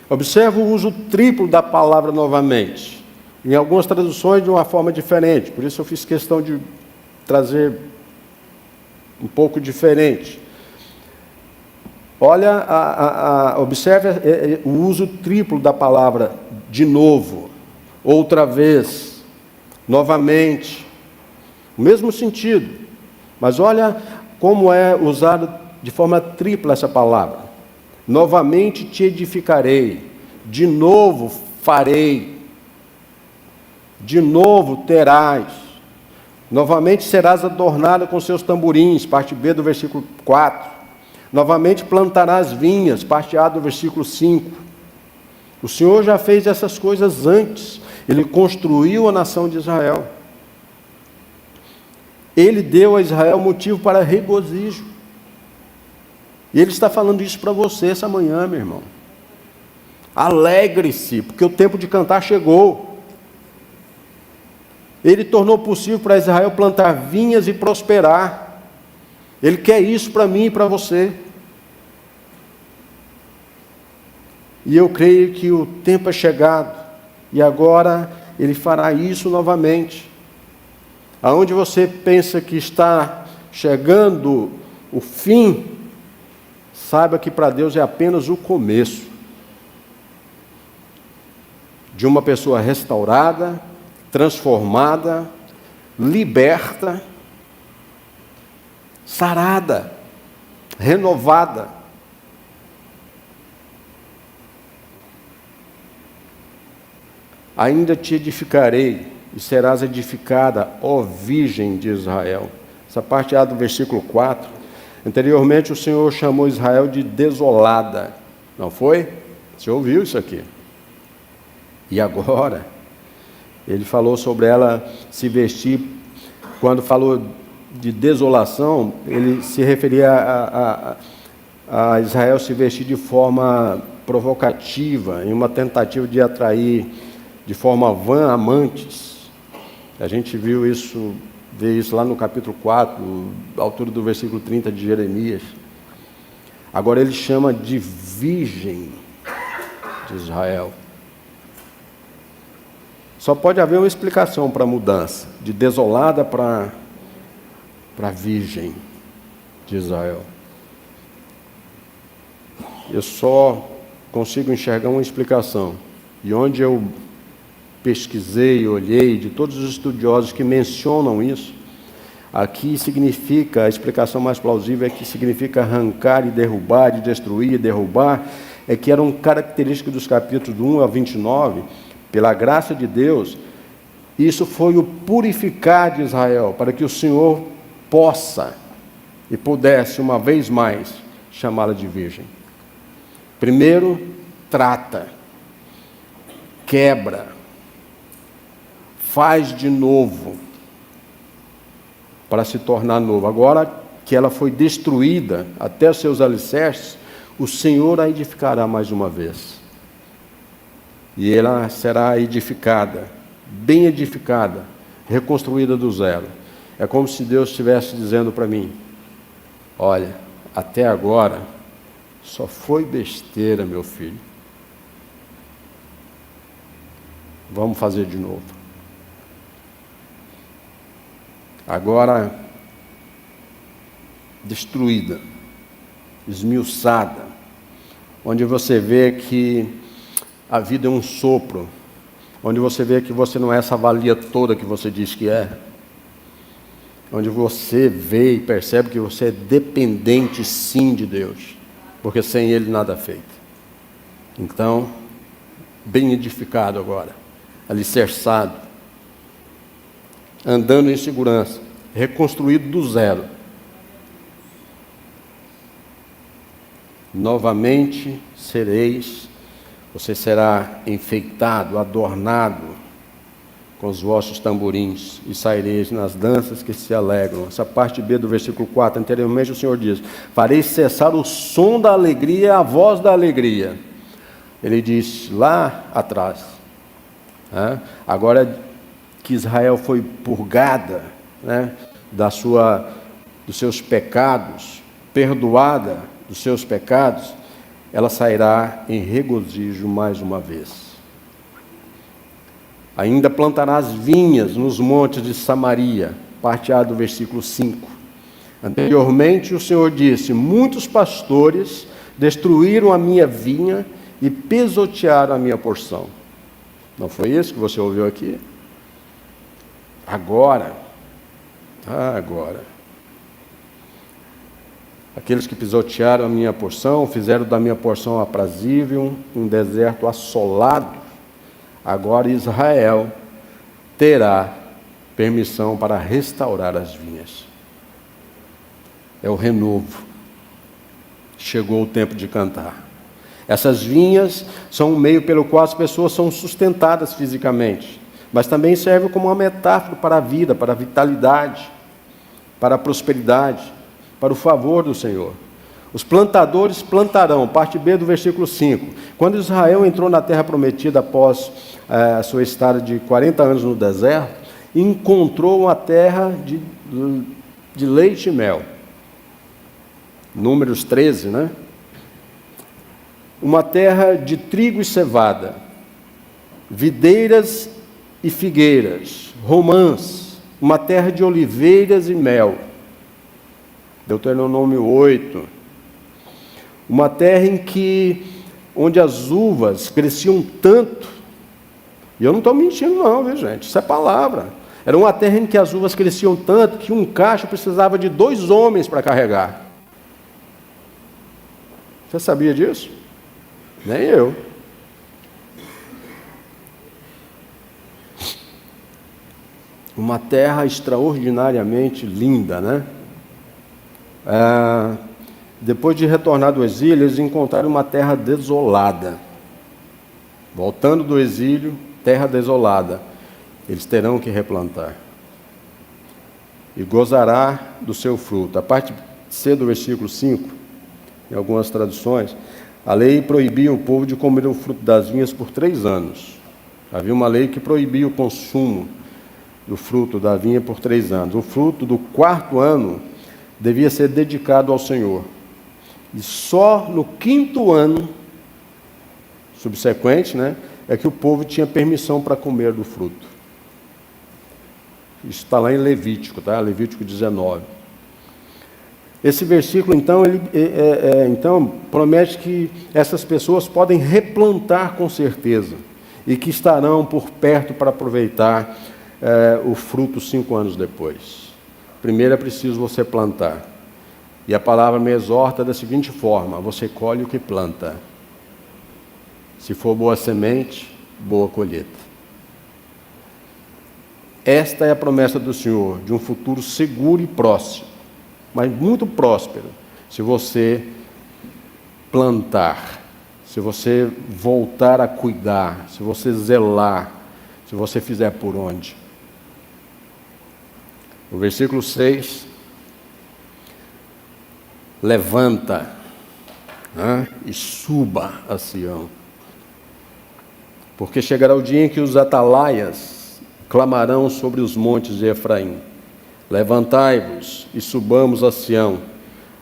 Observa o uso triplo da palavra novamente. Em algumas traduções de uma forma diferente, por isso eu fiz questão de trazer um pouco diferente. Olha, observe o uso triplo da palavra de novo, outra vez, novamente, o mesmo sentido, mas olha como é usado de forma tripla essa palavra. Novamente te edificarei, de novo farei, de novo terás. Novamente serás adornada com seus tamborins, parte B do versículo 4. Novamente plantarás vinhas, parte A do versículo 5. O Senhor já fez essas coisas antes. Ele construiu a nação de Israel. Ele deu a Israel motivo para regozijo. E Ele está falando isso para você essa manhã, meu irmão. Alegre-se, porque o tempo de cantar chegou. Ele tornou possível para Israel plantar vinhas e prosperar. Ele quer isso para mim e para você. E eu creio que o tempo é chegado. E agora Ele fará isso novamente. Aonde você pensa que está chegando o fim, saiba que para Deus é apenas o começo de uma pessoa restaurada, transformada, liberta, sarada, renovada. Ainda te edificarei e serás edificada, ó Virgem de Israel. Essa parte A do versículo 4. Anteriormente o Senhor chamou Israel de desolada. Não foi? Você ouviu isso aqui? E agora, ele falou sobre ela se vestir, quando falou de desolação, ele se referia a Israel se vestir de forma provocativa, em uma tentativa de atrair de forma vã amantes. A gente vê isso lá no capítulo 4, à altura do versículo 30 de Jeremias. Agora ele chama de virgem de Israel. Só pode haver uma explicação para a mudança, de desolada para virgem de Israel. Eu só consigo enxergar uma explicação. E onde eu pesquisei, olhei, de todos os estudiosos que mencionam isso, aqui significa, a explicação mais plausível é que significa arrancar e derrubar, de destruir e derrubar, é que eram características dos capítulos 1 a 29, pela graça de Deus, isso foi o purificar de Israel, para que o Senhor possa e pudesse, uma vez mais, chamá-la de virgem. Primeiro, trata, quebra, faz de novo, para se tornar novo. Agora que ela foi destruída até os seus alicerces, o Senhor a edificará mais uma vez. E ela será edificada, bem edificada, reconstruída do zero. É como se Deus estivesse dizendo para mim: olha, até agora só foi besteira, meu filho. Vamos fazer de novo. Agora destruída, esmiuçada, onde você vê que a vida é um sopro, onde você vê que você não é essa valia toda que você diz que é, onde você vê e percebe que você é dependente sim de Deus, porque sem Ele nada é feito. Então, bem edificado agora, alicerçado, andando em segurança, reconstruído do zero. Novamente você será enfeitado, adornado com os vossos tamborins, e saireis nas danças que se alegram. Essa parte B do versículo 4, anteriormente o Senhor diz: farei cessar o som da alegria, a voz da alegria. Ele diz lá atrás, agora que Israel foi purgada, dos seus pecados, perdoada dos seus pecados, ela sairá em regozijo mais uma vez. Ainda plantarás vinhas nos montes de Samaria, parte A do versículo 5. Anteriormente o Senhor disse: muitos pastores destruíram a minha vinha e pisotearam a minha porção. Não foi isso que você ouviu aqui? Agora, aqueles que pisotearam a minha porção, fizeram da minha porção aprazível, um deserto assolado. Agora Israel terá permissão para restaurar as vinhas. É o renovo. Chegou o tempo de cantar. Essas vinhas são um meio pelo qual as pessoas são sustentadas fisicamente, mas também serve como uma metáfora para a vida, para a vitalidade, para a prosperidade, para o favor do Senhor. Os plantadores plantarão, parte B do versículo 5. Quando Israel entrou na terra prometida após a sua estada de 40 anos no deserto, encontrou uma terra de leite e mel. Números 13, Uma terra de trigo e cevada, videiras e figueiras, romãs, uma terra de oliveiras e mel. Deuteronômio 8. Uma terra onde as uvas cresciam tanto, e eu não estou mentindo não, viu gente? Isso é palavra. Era uma terra em que as uvas cresciam tanto que um cacho precisava de 2 homens para carregar. Você sabia disso? Nem eu. Uma terra extraordinariamente linda, né? Depois de retornar do exílio, eles encontraram uma terra desolada. Voltando do exílio, terra desolada. Eles terão que replantar. E gozará do seu fruto. A parte C do versículo 5, em algumas traduções, a lei proibia o povo de comer o fruto das vinhas por 3 anos. Havia uma lei que proibia o consumo do fruto da vinha por 3 anos. O fruto do 4º ano devia ser dedicado ao Senhor. E só no 5º ano subsequente, né, é que o povo tinha permissão para comer do fruto. Isso está lá em Levítico, tá? Levítico 19. Esse versículo, então, então, promete que essas pessoas podem replantar com certeza e que estarão por perto para aproveitar o fruto 5 anos depois. Primeiro é preciso você plantar. E a palavra me exorta da seguinte forma: você colhe o que planta. Se for boa semente, boa colheita. Esta é a promessa do Senhor, de um futuro seguro e próximo, mas muito próspero, se você plantar, se você voltar a cuidar, se você zelar, se você fizer por onde. O versículo 6, levanta, e suba a Sião, porque chegará o dia em que os atalaias clamarão sobre os montes de Efraim. Levantai-vos e subamos a Sião,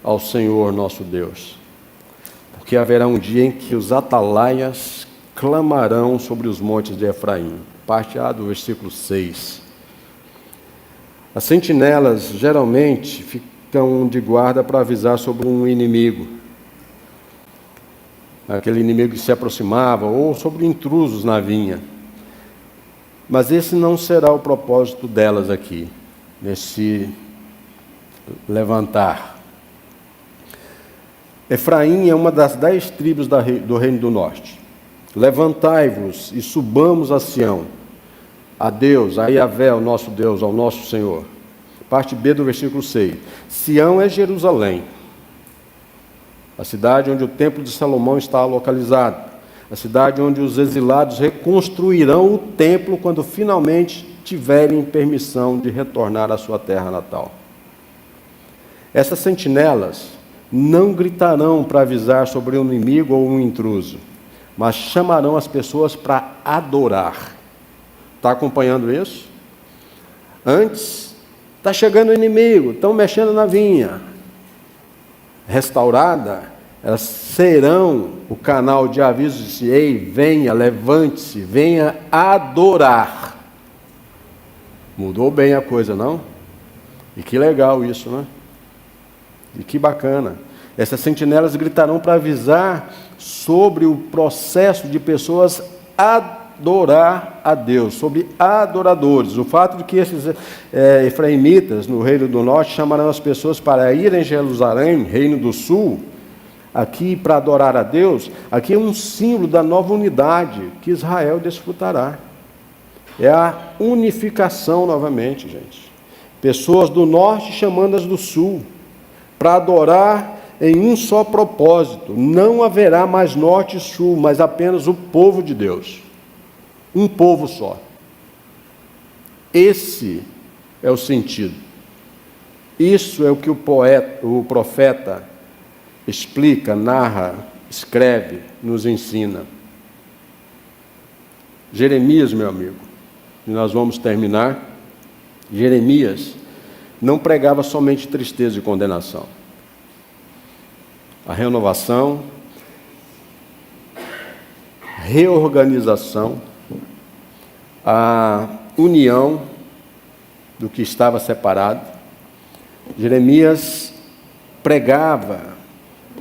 ao Senhor nosso Deus. Porque haverá um dia em que os atalaias clamarão sobre os montes de Efraim. Parte A do versículo 6. As sentinelas geralmente ficam de guarda para avisar sobre um inimigo. Aquele inimigo que se aproximava, ou sobre intrusos na vinha. Mas esse não será o propósito delas aqui, nesse levantar. Efraim é uma das 10 tribos do Reino do Norte. Levantai-vos e subamos a Sião, a Deus, a Yahvé, ao nosso Deus, ao nosso Senhor. Parte B do versículo 6. Sião é Jerusalém, a cidade onde o templo de Salomão está localizado. A cidade onde os exilados reconstruirão o templo quando finalmente tiverem permissão de retornar à sua terra natal. Essas sentinelas não gritarão para avisar sobre um inimigo ou um intruso, mas chamarão as pessoas para adorar. Está acompanhando isso? Antes, está chegando o inimigo, estão mexendo na vinha. Restaurada, elas serão o canal de aviso de se, ei, venha, levante-se, venha adorar. Mudou bem a coisa, não? E que legal isso, né? E que bacana. Essas sentinelas gritarão para avisar sobre o processo de pessoas adorar a Deus, sobre adoradores. O fato de que esses efraimitas, no Reino do Norte, chamarão as pessoas para irem em Jerusalém, Reino do Sul, aqui para adorar a Deus, aqui é um símbolo da nova unidade que Israel desfrutará. É a unificação novamente, gente. Pessoas do norte chamando as do sul, para adorar em um só propósito. Não haverá mais norte e sul, mas apenas o povo de Deus. Um povo só. Esse é o sentido. Isso é o que o profeta explica, narra, escreve, nos ensina. Jeremias, meu amigo, e nós vamos terminar. Jeremias não pregava somente tristeza e condenação. A renovação, reorganização, a união do que estava separado. Jeremias pregava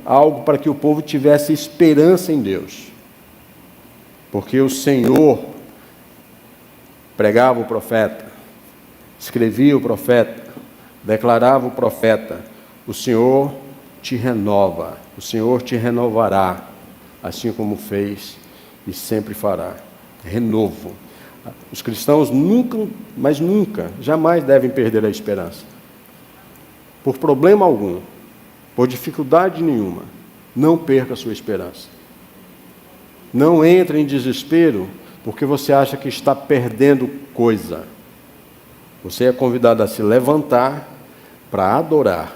algo para que o povo tivesse esperança em Deus. Porque o Senhor pregava o profeta, escrevia o profeta, declarava o profeta: o Senhor te renova, o Senhor te renovará, assim como fez e sempre fará. Renovo. Os cristãos nunca, mas nunca, jamais devem perder a esperança. Por problema algum, por dificuldade nenhuma, não perca a sua esperança. Não entre em desespero porque você acha que está perdendo coisa. Você é convidado a se levantar para adorar,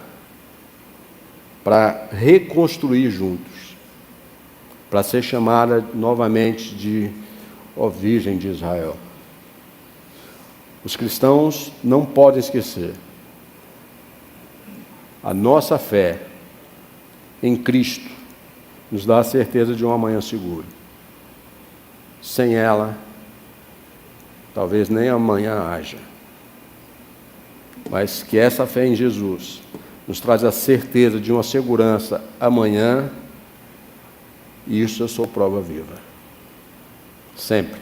para reconstruir juntos, para ser chamada novamente de ó Virgem de Israel. Os cristãos não podem esquecer: a nossa fé em Cristo nos dá a certeza de um amanhã seguro. Sem ela, talvez nem amanhã haja. Mas que essa fé em Jesus nos traz a certeza de uma segurança amanhã, e isso eu sou prova viva. Sempre.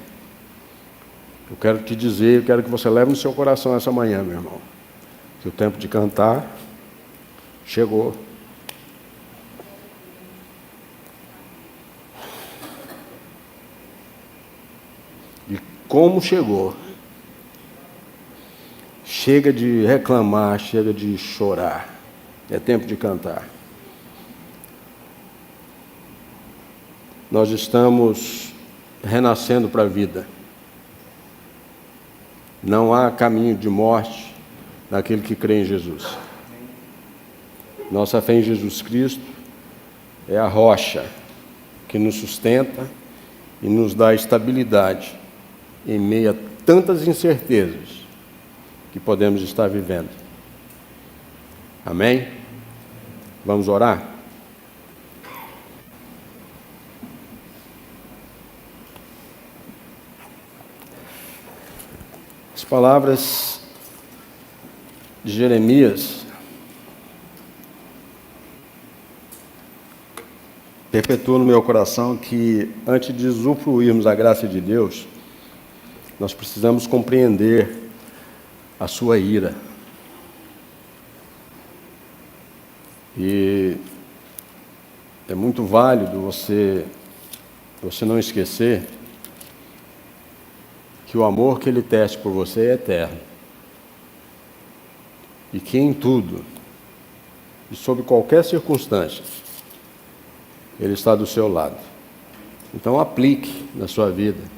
Eu quero te dizer, eu quero que você leve no seu coração essa manhã, meu irmão, que o tempo de cantar chegou. E como chegou? Chega de reclamar, chega de chorar. É tempo de cantar. Nós estamos renascendo para a vida. Não há caminho de morte naquele que crê em Jesus. Nossa fé em Jesus Cristo é a rocha que nos sustenta e nos dá estabilidade em meio a tantas incertezas que podemos estar vivendo. Amém? Vamos orar? As palavras de Jeremias perpetuam no meu coração que, antes de usufruirmos da graça de Deus, nós precisamos compreender a sua ira. E é muito válido você não esquecer que o amor que Ele tece por você é eterno. E que em tudo, e sob qualquer circunstância, Ele está do seu lado. Então aplique na sua vida.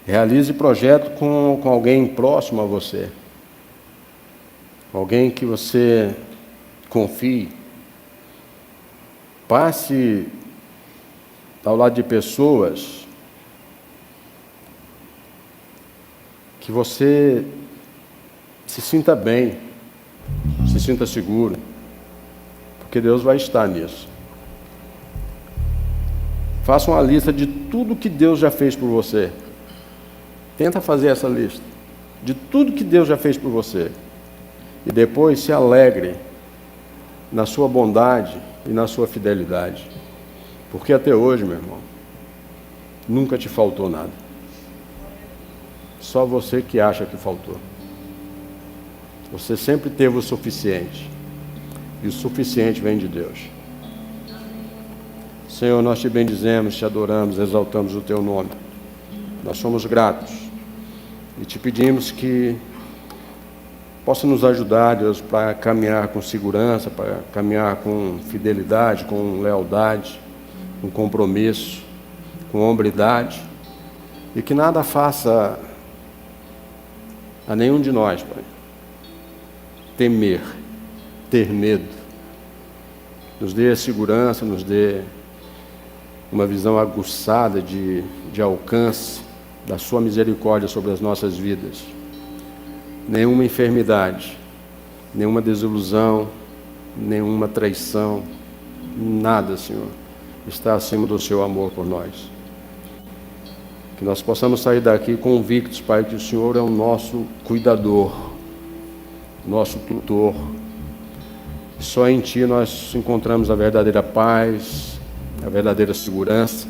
Realize projeto com alguém próximo a você. Alguém que você confie. Passe ao lado de pessoas que você se sinta bem, se sinta seguro, porque Deus vai estar nisso. Faça uma lista de tudo que Deus já fez por você. Tenta fazer essa lista de tudo que Deus já fez por você. E depois se alegre na sua bondade e na sua fidelidade. Porque até hoje, meu irmão, nunca te faltou nada. Só você que acha que faltou. Você sempre teve o suficiente. E o suficiente vem de Deus. Senhor, nós te bendizemos, te adoramos, exaltamos o teu nome. Nós somos gratos. E te pedimos que possa nos ajudar, Deus, para caminhar com segurança, para caminhar com fidelidade, com lealdade, com compromisso, com hombridade. E que nada faça a nenhum de nós, Pai, temer, ter medo. Nos dê a segurança, nos dê uma visão aguçada de alcance da sua misericórdia sobre as nossas vidas. Nenhuma enfermidade, nenhuma desilusão, nenhuma traição, nada, Senhor, está acima do seu amor por nós. Que nós possamos sair daqui convictos, Pai, que o Senhor é o nosso cuidador, nosso tutor, Só em Ti nós encontramos a verdadeira paz, a verdadeira segurança.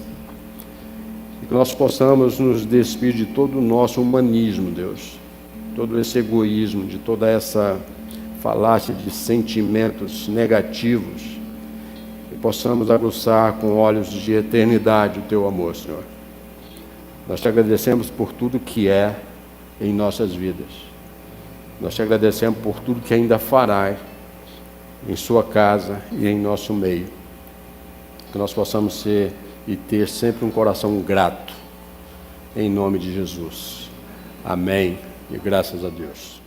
E que nós possamos nos despir de todo o nosso humanismo, Deus. Todo esse egoísmo, de toda essa falácia de sentimentos negativos. E possamos aguçar com olhos de eternidade o Teu amor, Senhor. Nós Te agradecemos por tudo que é em nossas vidas. Nós Te agradecemos por tudo que ainda farás em Sua casa e em nosso meio. Que nós possamos ser e ter sempre um coração grato, em nome de Jesus. Amém e graças a Deus.